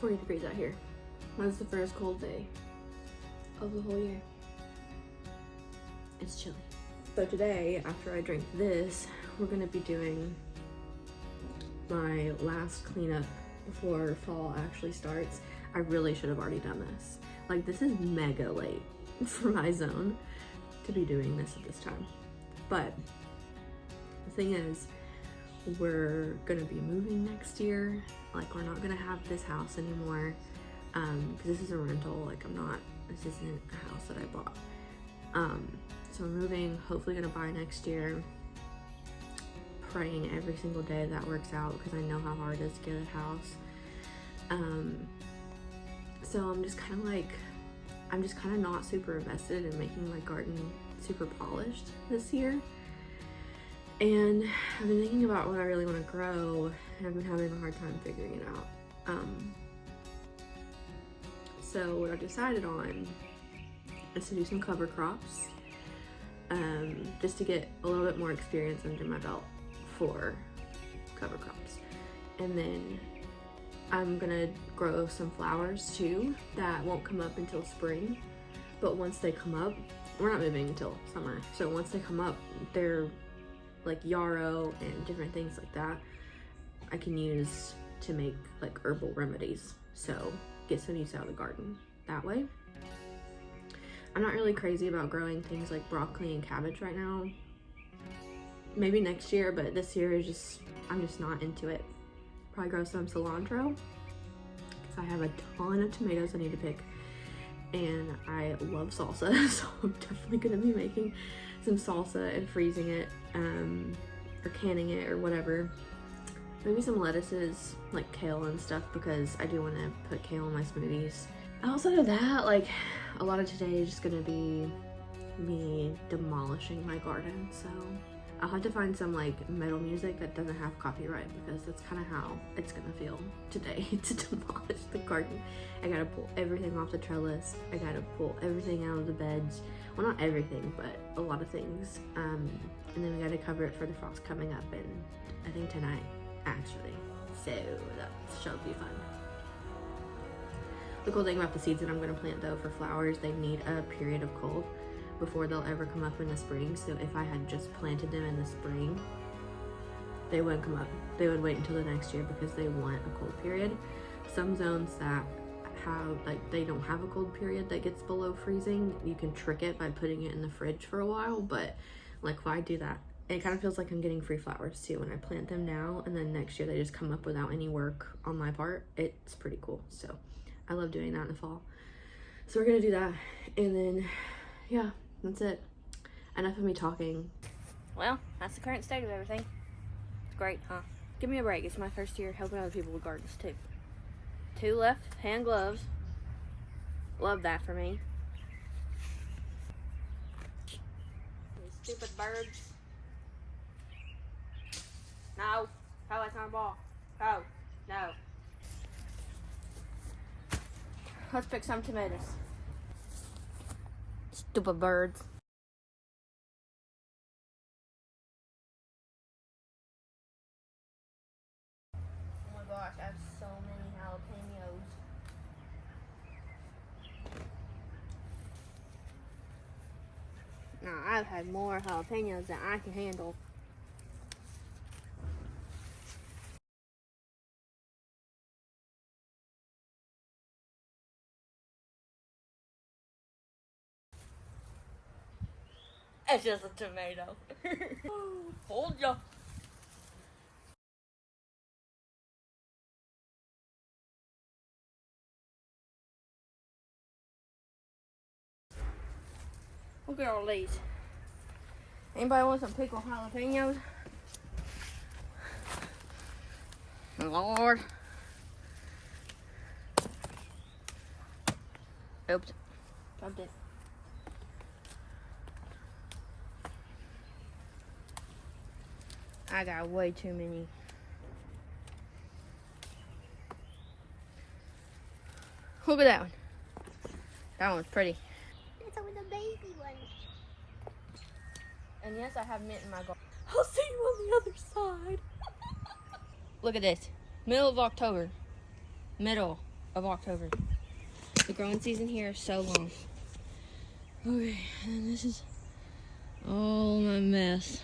40 degrees out here. That's the first cold day of the whole year. It's chilly. So today, after I drink this, we're gonna be doing my last cleanup before fall actually starts. I really should have already done this. Like, this is mega late for my zone to be doing this at this time. But the thing is, we're gonna be moving next year. Like, we're not gonna have this house anymore, because this is a rental. Like, this isn't a house that I bought. So we're moving, hopefully gonna buy next year. Praying every single day that works out, because I know how hard it is to get a house. So I'm just kind of not super invested in making my garden super polished this year. And I've been thinking about what I really want to grow, and I've been having a hard time figuring it out. So what I decided on is to do some cover crops, just to get a little bit more experience under my belt for cover crops. And then I'm gonna grow some flowers too that won't come up until spring, but once they come up, we're not moving until summer, so once they come up, they're like yarrow and different things like that I can use to make like herbal remedies, so get some use out of the garden that way. I'm not really crazy about growing things like broccoli and cabbage right now. Maybe next year, but this year is I'm just not into it. Probably grow some cilantro, because I have a ton of tomatoes I need to pick, and I love salsa, so I'm definitely gonna be making some salsa and freezing it, or canning it, or whatever. Maybe some lettuces, like kale and stuff, because I do want to put kale in my smoothies. Outside of that, like, a lot of today is just gonna be me demolishing my garden, so I'll have to find some like metal music that doesn't have copyright, because that's kind of how it's gonna feel today to demolish the garden. I gotta pull everything off the trellis. I gotta pull everything out of the beds. Well, not everything, but a lot of things. And then we gotta cover it for the frost coming up, and I think tonight, actually. So that should be fun. The cool thing about the seeds that I'm gonna plant though for flowers, they need a period of cold before they'll ever come up in the spring. So if I had just planted them in the spring, they wouldn't come up. They would wait until the next year, because they want a cold period. Some zones that have, like, they don't have a cold period that gets below freezing, you can trick it by putting it in the fridge for a while, but like, why do that? And it kind of feels like I'm getting free flowers too when I plant them now, and then next year they just come up without any work on my part. It's pretty cool. So I love doing that in the fall. So we're gonna do that, and then yeah, that's it. Enough of me talking. Well, that's the current state of everything. It's great, huh? Give me a break. It's my first year helping other people with gardens too. 2 left-hand gloves. Love that for me. These stupid birds. No. Go, that's not a ball. Go. No. Let's pick some tomatoes. Stupid birds. Oh my gosh, I have so many jalapenos. Now, I've had more jalapenos than I can handle. It's just a tomato. Hold ya. Look at all these. Anybody want some pickled jalapenos? Lord. Oops. Dropped it. I got way too many. Look at that one. That one's pretty. That's over the baby one. And yes, I have mint in my garden. I'll see you on the other side. Look at this. Middle of October. of October. The growing season here is so long. Okay, and this is all my mess.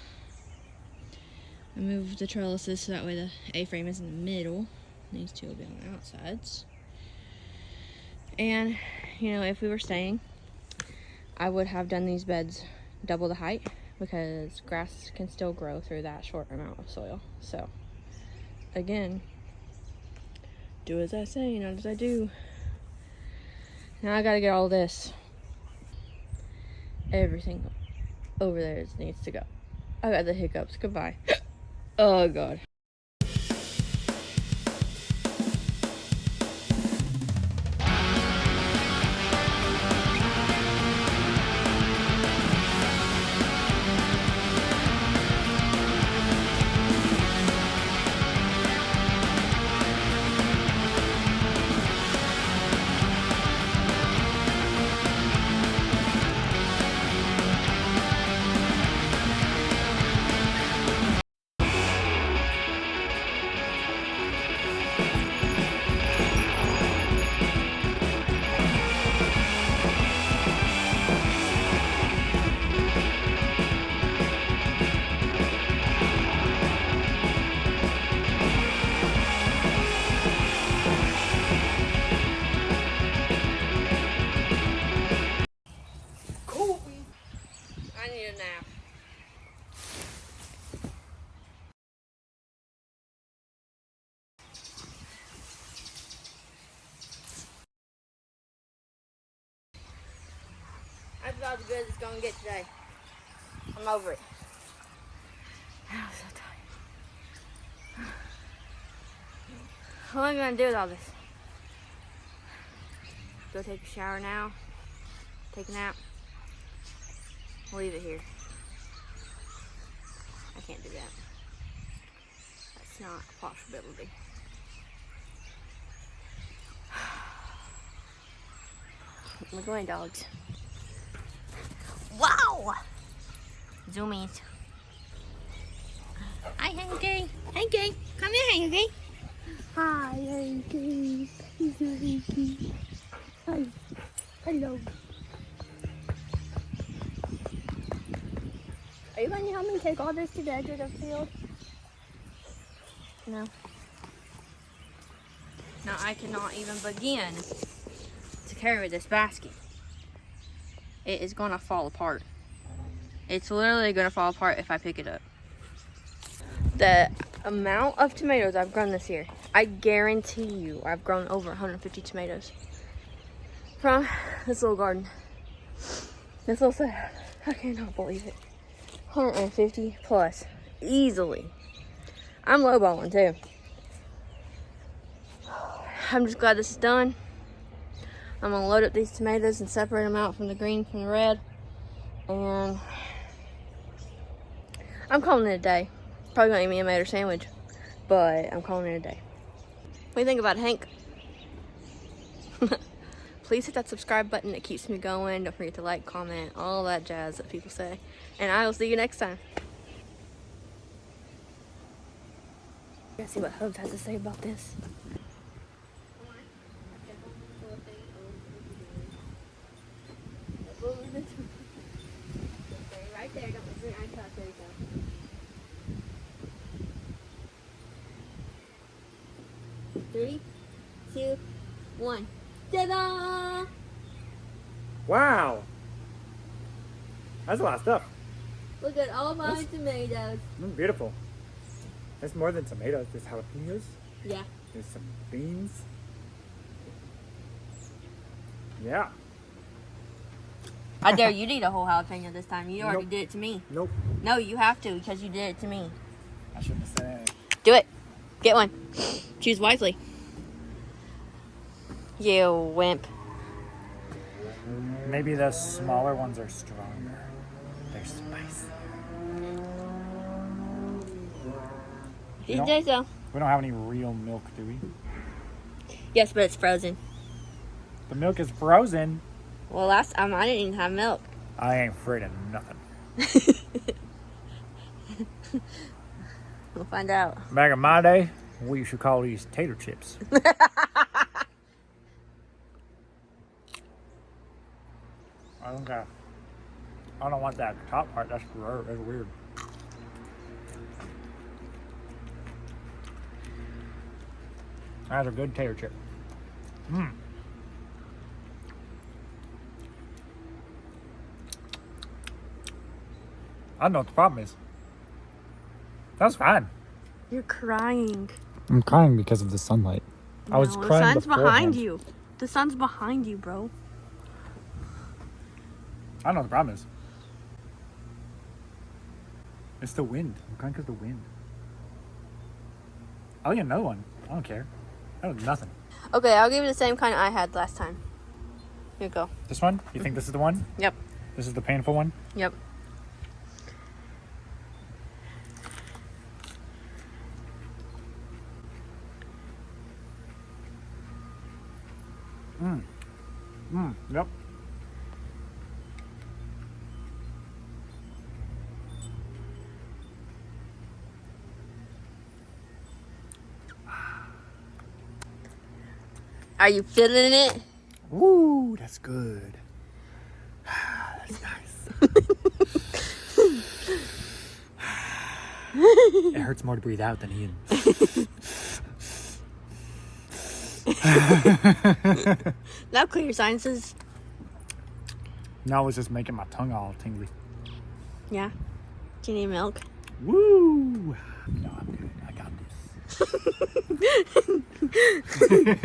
I moved the trellises so that way the A-frame is in the middle. These two will be on the outsides. And, you know, if we were staying, I would have done these beds double the height because grass can still grow through that short amount of soil. So, again, do as I say, not as I do. Now I gotta get all this. Everything over there needs to go. I got the hiccups. Goodbye. Oh, God. I need a nap. That's about as good as it's gonna get today. I'm over it. I'm so tired. What am I gonna do with all this? Go take a shower now? Take a nap? Leave it here. I can't do that. That's not a possibility. We're going, dogs. Wow! Zoomies. Hi, Hanky. Hanky, come here, Hanky. Hi, Hanky. He's a Hanky. Hi. Hello. Are you going to help me take all this to the edge of the field? No. Now I cannot even begin to carry this basket. It is gonna fall apart. It's literally gonna fall apart if I pick it up. The amount of tomatoes I've grown this year, I guarantee you I've grown over 150 tomatoes from this little garden. This little set. I cannot believe it. 150 plus, easily. I'm lowballing too. I'm just glad this is done. I'm gonna load up these tomatoes and separate them out from the green from the red. And I'm calling it a day. Probably gonna eat me a tomato sandwich, but I'm calling it a day. What do you think about it, Hank? Please hit that subscribe button. It keeps me going. Don't forget to like, comment, all that jazz that people say. And I will see you next time. Let's see what Hubs has to say about this. Right there, don't miss it. There you go. 3, 2, 1. Ta-da! Wow! That's a lot of stuff. Look at all my tomatoes. Beautiful. There's more than tomatoes. There's jalapenos. Yeah. There's some beans. Yeah. I dare you to eat a whole jalapeno this time. You already Nope. did it to me. Nope. No, you have to because you did it to me. I shouldn't have said anything. Do it. Get one. Choose wisely. You wimp. Maybe the smaller ones are stronger. They're spicy. You don't- say so. We don't have any real milk, do we? Yes, but it's frozen. The milk is frozen. Well, last time I didn't even have milk. I ain't afraid of nothing. We'll find out. Back in my day, we used to call these tater chips. I don't want that top part. That's gross. That's weird. That's a good tater chip. Mmm. I don't know what the problem is. That's fine. You're crying. I'm crying because of the sunlight. I was No, crying the sun's beforehand. behind you. The sun's behind you, bro. I don't know what the problem is. It's the wind. I'm crying because of the wind. I'll get another one. I don't care. That was nothing. Okay, I'll give you the same kind I had last time. Here you go. This one? You think this is the one? Yep. This is the painful one? Yep. Yep. Are you feeling it? Woo, that's good. That's nice. It hurts more to breathe out than in. Now clear your sinuses. Now it's just making my tongue all tingly. Yeah. Do you need milk? Woo! No, I'm good. I got this.